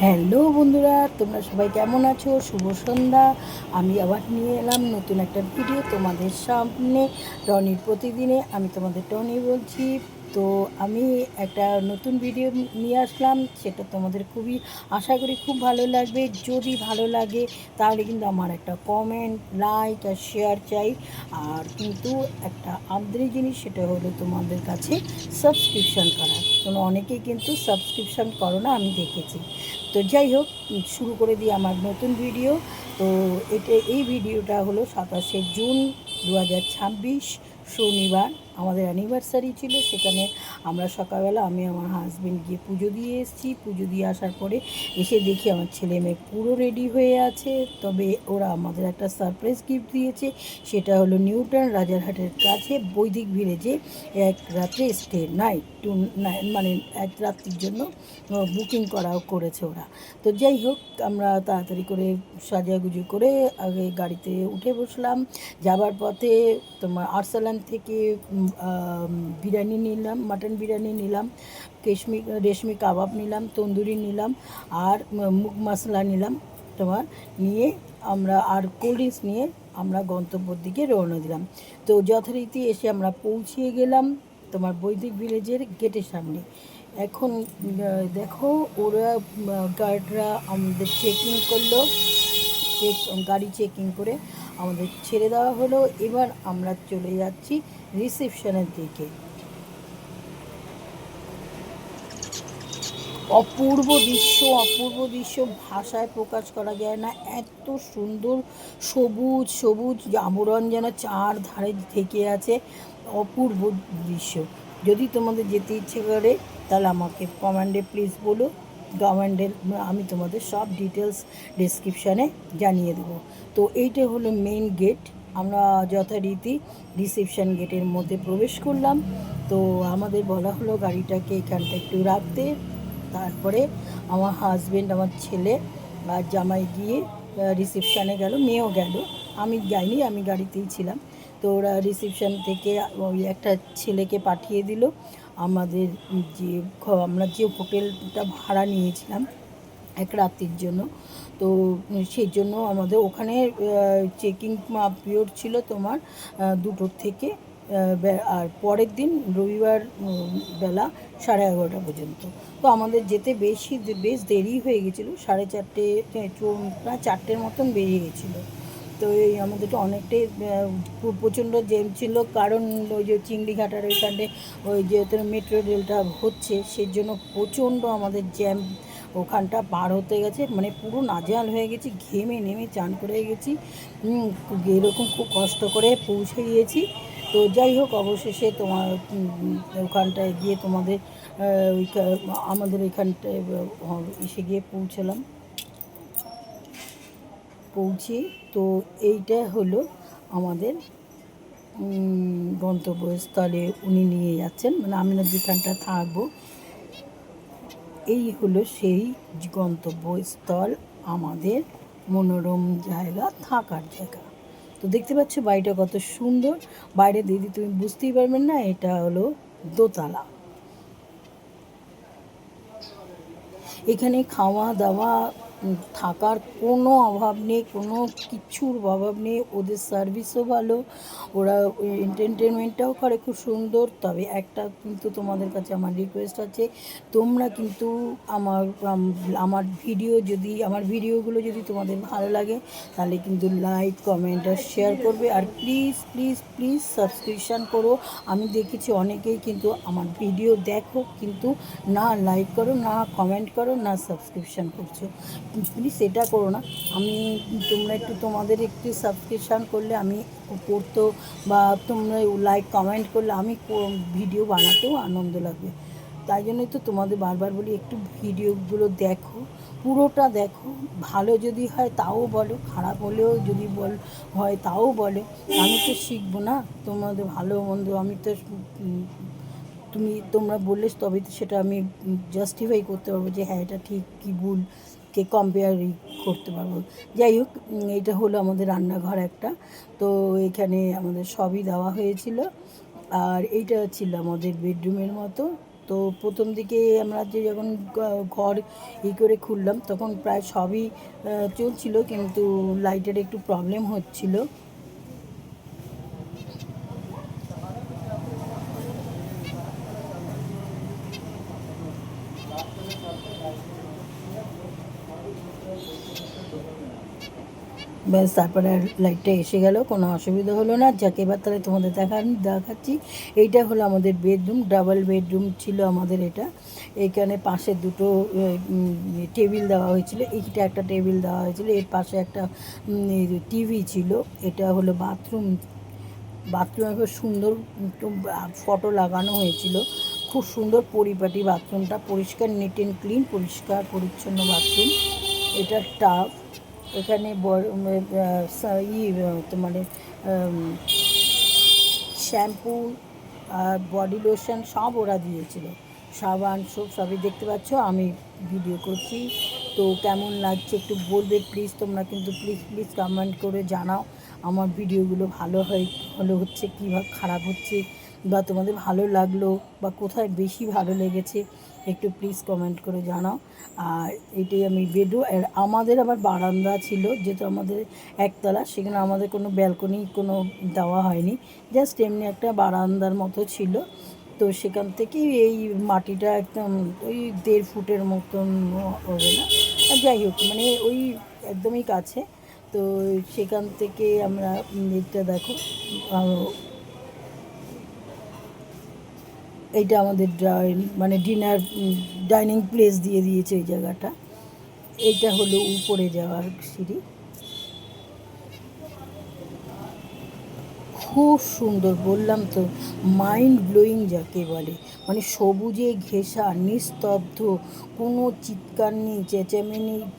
Hello বন্ধুরা, তোমরা সবাই কেমন আছো? শুভ সন্ধ্যা। আমি আবার নিয়ে এলাম নতুন একটা ভিডিও তোমাদের সামনে। টনির প্রতিদিনে আমি তোমাদের টনি বলছি। তো আমি একটা নতুন ভিডিও নিয়ে আসলাম, সেটা তোমাদের খুবই আশা করি খুব ভালো লাগবে। যদি ভালো লাগে তাহলে কিন্তু আমার একটা কমেন্ট, লাইক আর শেয়ার চাই। আর কিন্তু একটা আন্তরিক জিনিস, সেটা হলো তোমাদের কাছে সাবস্ক্রিপশান করা। তোমরা অনেকেই কিন্তু সাবস্ক্রিপশান করো না, আমি দেখেছি। তো যাই হোক, শুরু করে দিই আমার নতুন ভিডিও। তো এই ভিডিওটা হলো 27শে জুন 2026 শনিবার। আমাদের অ্যানিভার্সারি ছিল, সেখানে আমরা সকালবেলা আমি আমার হাজব্যান্ড গিয়ে পুজো দিয়ে এসেছি। পুজো দিয়ে আসার পরে এসে দেখি আমার ছেলে মেয়ে পুরো রেডি হয়ে আছে। তবে ওরা আমাদের একটা সারপ্রাইজ গিফট দিয়েছে, সেটা হলো নিউটাউন রাজারহাটের কাছে বৈদিক ভিলেজে এক রাত্রে স্টে, নাইট টু মানে এক রাত্রির জন্য বুকিং করেছে ওরা। তো যাই হোক, আমরা তাড়াতাড়ি করে সাজাগুজু করে আগে গাড়িতে উঠে বসলাম। যাবার পথে তোমার আরসালান থেকে বিরিয়ানি নিলাম, মাটন বিরিয়ানি নিলাম, রেশমি কাবাব নিলাম, তন্দুরি নিলাম, আর মুগ মশলা নিলাম তোমার নিয়ে আমরা, আর কোল্ড ড্রিঙ্কস নিয়ে আমরা গন্তব্যের দিকে রওনা দিলাম। তো যথারীতি এসে আমরা পৌঁছিয়ে গেলাম তোমার বৈদিক ভিলেজের গেটের সামনে। এখন দেখো, ওরা গার্ডরা আমাদের চেকিং করলো। গাড়ি চেকিং করে আমাদের ছেড়ে দেওয়া হলো। এবার আমরা চলে যাচ্ছি রিসেপশনের দিকে। অপূর্ব দৃশ্য, অপূর্ব দৃশ্য, ভাষায় প্রকাশ করা যায় না। এত সুন্দর সবুজ সবুজ আবরণ যেন চারধারে থেকে আছে। অপূর্ব দৃশ্য। যদি তোমাদের যেতে ইচ্ছে করে তাহলে আমাকে কমেন্টে প্লিজ বলো। কমেন্টের আমি তোমাদের সব ডিটেলস ডেসক্রিপশানে জানিয়ে দেবো। তো এইটা হলো মেইন গেট। আমরা যথারীতি রিসেপশন গেটের মধ্যে প্রবেশ করলাম। তো আমাদের বলা হলো গাড়িটাকে এখানটা একটু রাখতে। তারপরে আমার হাজব্যান্ড, আমার ছেলে আর জামাই গিয়ে রিসেপশানে গেল, মেয়েও গেল। আমি যাইনি, আমি গাড়িতেই ছিলাম। তো ওরা রিসেপশান থেকে ওই একটা ছেলেকে পাঠিয়ে দিল আমাদের যে আমরা যে হোটেলটা ভাড়া নিয়েছিলাম এক রাত্রির জন্য। তো সেই জন্য আমাদের ওখানে চেকিং পিরিয়ড ছিল তোমার 2টোর থেকে আর পরের দিন রবিবার বেলা 11:30 পর্যন্ত। তো আমাদের যেতে বেশ দেরি হয়ে গেছিলো, 4:30, প্রায় 4টের মতন বেরিয়ে গেছিলো। তো এই আমাদেরকে অনেকটাই প্রচণ্ড জ্যাম ছিল, কারণ ওই যে চিংড়িঘাটার ওইখানে ওই যে মেট্রো রেলটা হচ্ছে, সেই জন্য প্রচণ্ড আমাদের জ্যাম ওখানটা পার হতে গেছে। মানে পুরো নাজেহাল হয়ে গেছি, ঘেমে নেমে চান করে গেছি। এরকম খুব কষ্ট করে পৌঁছে গিয়েছি। তো যাই হোক, অবশেষে তোমার ওখানটায় গিয়ে তোমাদের আমাদের এখানটায় এসে গিয়ে পৌঁছে। তো এইটা হলো আমাদের গন্তব্যস্থলে উনি নিয়ে যাচ্ছেন, মানে আমরা যেখানটা থাকবো। এই হলো সেই গন্তব্যস্থল, আমাদের মনোরম জায়গা, থাকার জায়গা। তো দেখতে পাচ্ছ বাড়িটা কত সুন্দর। বাইরে দিদি তুমি বুঝতেই পারবেন না, এটা হলো দোতলা। এখানে খাওয়া দাওয়া থাকার কোনো অভাব নেই, কোনো কিছুর অভাব নেই। ওদের সার্ভিসও ভালো, ওরা এন্টারটেনমেন্টটাও করে খুব সুন্দর। তবে একটা কিন্তু তোমাদের কাছে আমার রিকোয়েস্ট আছে, তোমরা কিন্তু আমার ভিডিওগুলো যদি তোমাদের ভালো লাগে তাহলে কিন্তু লাইক, কমেন্ট আর শেয়ার করবে। আর প্লিজ প্লিজ প্লিজ সাবস্ক্রিপশান করো। আমি দেখেছি অনেকেই কিন্তু আমার ভিডিও দেখো কিন্তু না লাইক করো, না কমেন্ট করো, না সাবস্ক্রিপশান করছো। প্লিজ এটা করো না। তোমরা একটু তোমাদের একটু সাবস্ক্রিপশান করলে আমি করতো, বা তোমরা লাইক কমেন্ট করলে আমি ভিডিও বানাতেও আনন্দ লাগবে। তাই জন্যই তো তোমাদের বারবার বলি, একটু ভিডিওগুলো দেখো, পুরোটা দেখো। ভালো যদি হয় তাও বলো, খারাপ হলেও যদি হয় তাও বলো। আমি তো শিখবো না তোমাদের ভালো মন্দ। আমি তো তোমরা বললে তবেই তো সেটা আমি জাস্টিফাই করতে পারবো যে হ্যাঁ এটা ঠিক কি ভুল, কে কম্পেয়ার করতে পারবো। যাই হোক, এটা হলো আমাদের রান্নাঘর একটা। তো এখানে আমাদের সবই দেওয়া হয়েছিল। আর এইটা ছিল আমাদের বেডরুমের মতো। তো প্রথম দিকে আমরা যে যখন ঘর করে খুললাম তখন প্রায় সবই চলছিল, কিন্তু লাইটের একটু প্রবলেম হচ্ছিল। ব্যাস তারপরে আর লাইটটা এসে গেল, কোনো অসুবিধা হলো না। যাকে এবার তাহলে তোমাদের দেখাচ্ছি। এইটা হলো আমাদের বেডরুম, ডাবল বেডরুম ছিল আমাদের এটা। এইখানে পাশে দুটো টেবিল দেওয়া হয়েছিল, এইটা একটা টেবিল দেওয়া হয়েছিল, এর পাশে একটা টিভি ছিল। এটা হলো বাথরুম। বাথরুমে খুব সুন্দর ফটো লাগানো হয়েছিল, খুব সুন্দর পরিপাটি বাথরুমটা, পরিষ্কার নিট অ্যান্ড ক্লিন, পরিষ্কার পরিচ্ছন্ন বাথরুম। এটা টাব, এখানে মানে শ্যাম্পু আর বডি লোশন সব ওরা দিয়েছিল, সাবান সবই দেখতে পাচ্ছ। আমি ভিডিও করছি, তো কেমন লাগছে একটু বলবে প্লিজ তোমরা, কিন্তু প্লিজ প্লিজ কমেন্ট করে জানাও আমার ভিডিওগুলো ভালো হচ্ছে কী খারাপ হচ্ছে, বা তোমাদের ভালো লাগলো বা কোথায় বেশি ভালো লেগেছে একটু প্লিজ কমেন্ট করে জানাও। আর এটাই আমি বেডরুম। আর আমাদের আবার বারান্দা ছিল, যেহেতু আমাদের একতলা, সেখানে আমাদের কোনো ব্যালকনি কোনো দেওয়া হয়নি, জাস্ট এমনি একটা বারান্দার মতো ছিল। তো সেখান থেকেই এই মাটিটা একদম ওই 1.5 ফুটের মতন হবে না, যাই হোক মানে ওই একদমই কাছে। তো সেখান থেকে আমরা এটা দেখো, এইটা আমাদের মানে ডাইনিং প্লেস দিয়ে দিয়েছে এই জায়গাটা। এইটা হলো উপরে যাওয়ার সিঁড়ি। খুব সুন্দর, বললাম তো, মাইন্ড ব্লোয়িং যাকে বলে, মানে সবুজে ঘেঁষা, নিস্তব্ধ, কোনো চিৎকার নেই,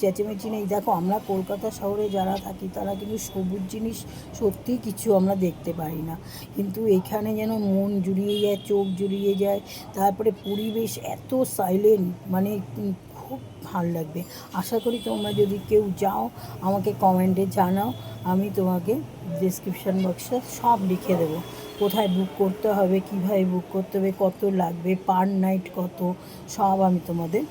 চেঁচেমেচি নেই। দেখো আমরা কলকাতা শহরে যারা থাকি তারা কিন্তু সবুজ জিনিস সত্যি কিছু আমরা দেখতে পাই না, কিন্তু এখানে যেন মন জুড়িয়ে যায়, চোখ জুড়িয়ে যায়। তারপরে পরিবেশ এত সাইলেন্ট, মানে খুব ভালো লাগবে। আশা করি তোমরা যদি কেউ যাও আমাকে কমেন্টে জানাও, আমি তোমাকে ডেসক্রিপশান বক্সে সব লিখে দেবো, কোথায় বুক করতে হবে, কীভাবে বুক করতে হবে, কত লাগবে, পার নাইট কত, সব আমি তোমাদের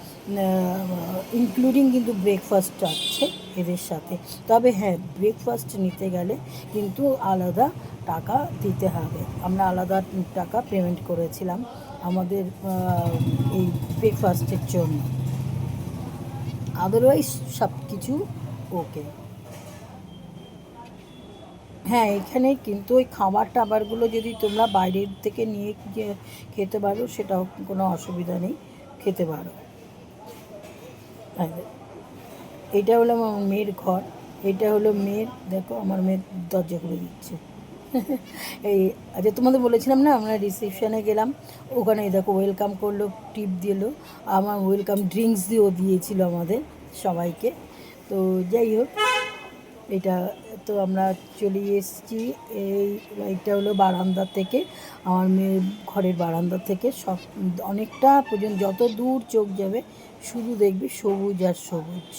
ইনক্লুডিং কিন্তু ব্রেকফাস্ট আছে এদের সাথে। তবে হ্যাঁ, ব্রেকফাস্ট নিতে গেলে কিন্তু আলাদা টাকা দিতে হবে, আমরা আলাদা টাকা পেমেন্ট করেছিলাম আমাদের এই ব্রেকফাস্টের জন্য, আদারওয়াইজ সব কিছু ওকে। হ্যাঁ, এখানে কিন্তু ওই খাবার টাবারগুলো যদি তোমরা বাইরের থেকে নিয়ে খেতে পারো সেটাও কোনো অসুবিধা নেই, খেতে পারো। এটা হলো আমার মেয়ের ঘর, এটা হলো মেয়ের, দেখো আমার মেয়ের দরজা খুলে দিচ্ছে। এই আচ্ছা, তোমাদের বলেছিলাম না আমরা রিসেপশানে গেলাম, ওখানে দেখো ওয়েলকাম করলো, টিপ দিল, আমার ওয়েলকাম ড্রিঙ্কস দিয়েও দিয়েছিল আমাদের সবাইকে। তো যাই হোক, এটা তো আমরা চলে এসেছি। এইটা হলো বারান্দা থেকে, আমার মেয়ের ঘরের বারান্দা থেকে সব অনেকটা পর্যন্ত, যত দূর চোখ যাবে শুধু দেখবে সবুজ আর সবুজ।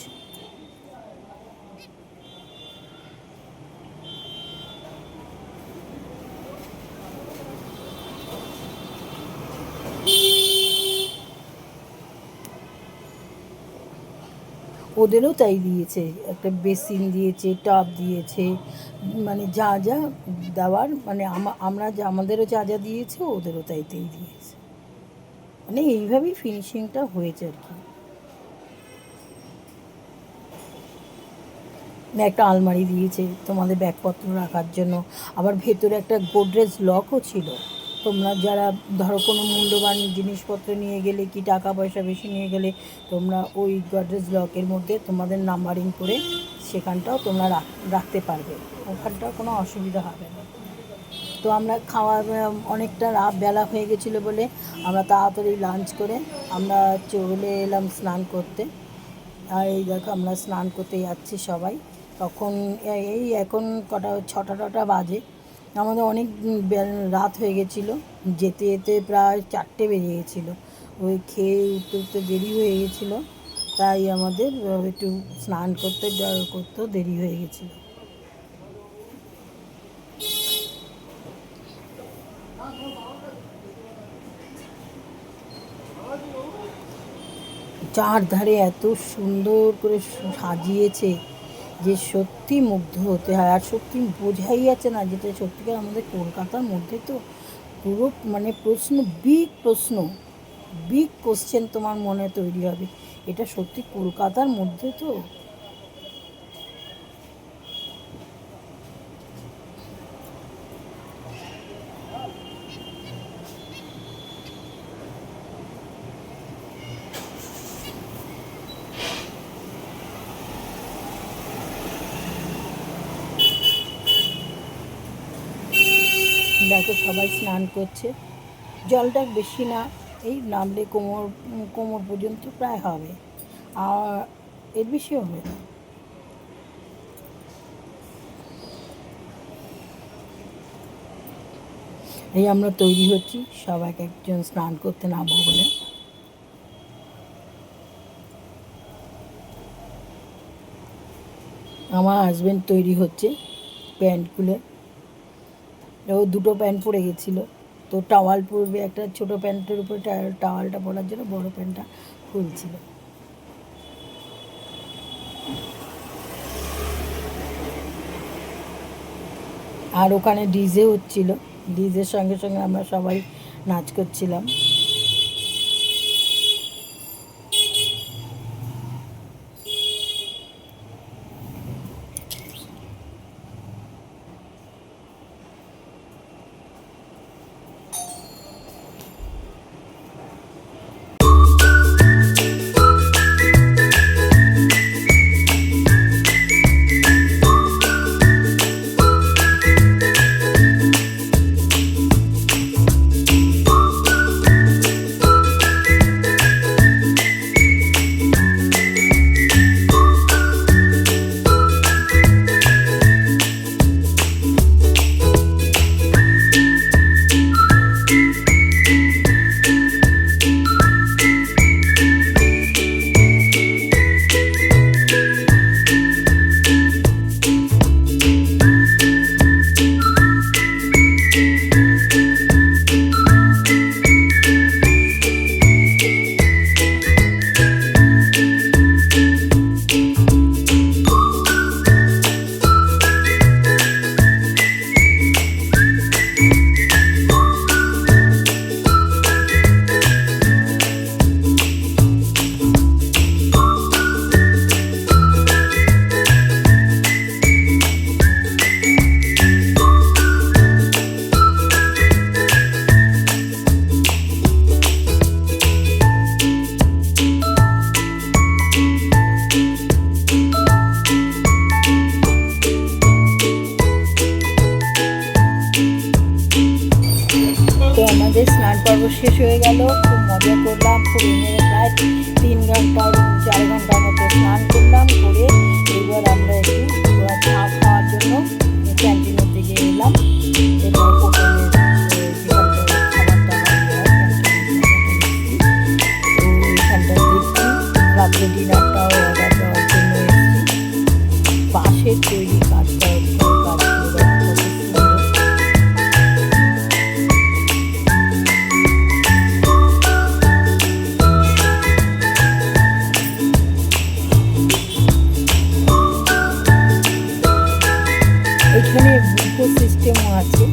ওদেরও তাই দিয়েছে, একটা বেসিন দিয়েছে, টাব দিয়েছে, মানে যা যা দেওয়ার, মানে আমরা যা আমাদেরও যা যা দিয়েছে ওদেরও তাই দিয়েছে, মানে এইভাবেই ফিনিশিংটা হয়েছে আর কি। একটা আলমারি দিয়েছে তোমাদের ব্যাগপত্র রাখার জন্য, আবার ভেতরে একটা গোদরেজ লকও ছিল। তোমরা যারা ধরো কোনো মূল্যবান জিনিসপত্র নিয়ে গেলে, কি টাকা পয়সা বেশি নিয়ে গেলে, তোমরা ওই গোদরেজ লকের মধ্যে তোমাদের নাম্বারিং করে সেখানটাও তোমরা রাখতে পারবে, ওখানটাও কোনো অসুবিধা হবে না। তো আমরা অনেকটা বেলা হয়ে গেছিলো বলে আমরা তাড়াতাড়ি লাঞ্চ করে আমরা চলে এলাম স্নান করতে। আর এই দেখো আমরা স্নান করতে যাচ্ছি সবাই। তখন এই এখন কটা 6টা বাজে, আমাদের অনেক রাত হয়ে গেছিলো, যেতে যেতে প্রায় 4টে বেজে গেছিলো, ওই খেয়ে উঠতে উঠতে দেরি হয়ে গেছিলো, তাই আমাদের একটু স্নান করতেও দেরি হয়ে গেছিলো। চারধারে এত সুন্দর করে সাজিয়েছে যে সত্যি মুগ্ধ হতে হয়। আর সত্যি বোঝাই যাচ্ছে না, যেটা সত্যিকার আমাদের কলকাতার মধ্যে তো পুরো মানে প্রশ্ন, বিগ কোশ্চেন তোমার মনে তৈরি হবে, এটা সত্যি কলকাতার মধ্যে তো। দেখো সবাই স্নান করছে, জলটা বেশি না, এই নামলে কোমর কোমর পর্যন্ত প্রায় হবে, আর এর বেশি হবে না। এই আমরা তৈরি হচ্ছি, সব এক একজন স্নান করতে নামবো বলে। আমার হাজব্যান্ড তৈরি হচ্ছে প্যান্ট খুলে, ও দুটো প্যান্ট পরে গেছিলো, তো টাওয়াল পরবে, একটা ছোটো প্যান্টের উপরে টাওয়ালটা পরার জন্য বড় প্যান্টটা খুলছিল। আর ওখানে ডিজে হচ্ছিল, ডিজের সঙ্গে সঙ্গে আমরা সবাই নাচ করছিলাম। তো আমাদের স্নান পর্ব শেষ হয়ে গেল, খুব মজা করলাম, খুব প্রায় 3-4 ঘন্টার মতো স্নান করলাম, করে এবার আমরা একটু চা খাওয়ার জন্য ক্যান্টিনের দিকে এলাম। এবার তো এখানটা দেখছি রাত্রে ডিনারটাও অর্ডার দেওয়ার জন্য এসেছি। বাঁশের তৈরি কাজটা এখানে বুফে সিস্টেমও আছে,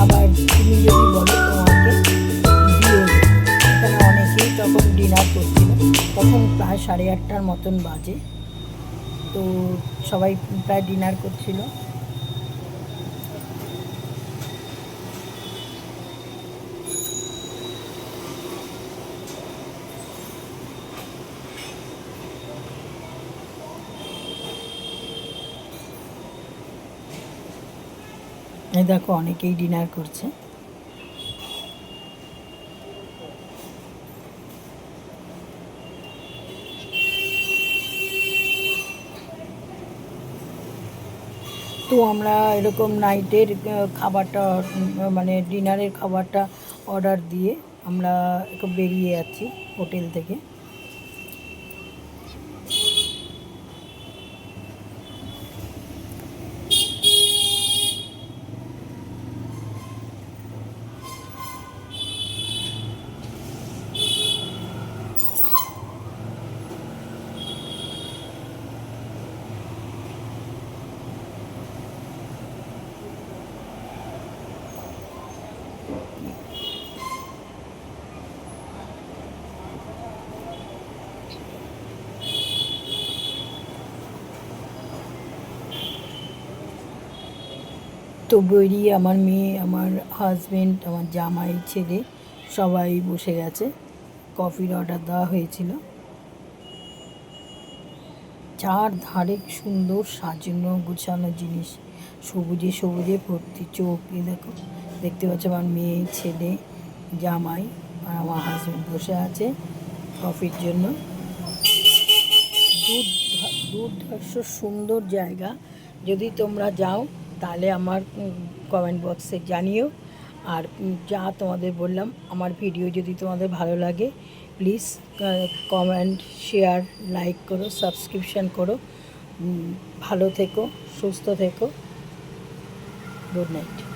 আবার তুমি যদি বলো তোমাকে দিও। এখানে অনেকেই তখন ডিনার করছিল, তখন প্রায় 8:30টার মতন বাজে, তো সবাই প্রায় ডিনার করছিল। এই দেখো অনেকেই ডিনার করছে। তো আমরা এরকম নাইটের খাবারটা মানে ডিনারের খাবারটা অর্ডার দিয়ে আমরা একটু বেরিয়ে যাচ্ছি হোটেল থেকে। তো বেরিয়ে আমার মেয়ে, আমার হাজবেন্ড, আমার জামাই, ছেলে সবাই বসে গেছে। কফির অর্ডার দেওয়া হয়েছিল। চার ধারে সুন্দর সাজানো গোছানো জিনিস, সবুজে সবুজে ভর্তি। চোখ এই দেখো, দেখতে পাচ্ছ আমার মেয়ে, ছেলে, জামাই আর আমার হাজবেন্ড বসে আছে কফির জন্য। দুর্ধর্ষ সুন্দর জায়গা। যদি তোমরা যাও তাহলে আমার কমেন্ট বক্সে জানিও। আর যা তোমাদের বললাম, আমার ভিডিও যদি তোমাদের ভালো লাগে প্লিজ কমেন্ট, শেয়ার, লাইক করো, সাবস্ক্রিপশান করো। ভালো থেকো, সুস্থ থেকো। Good night.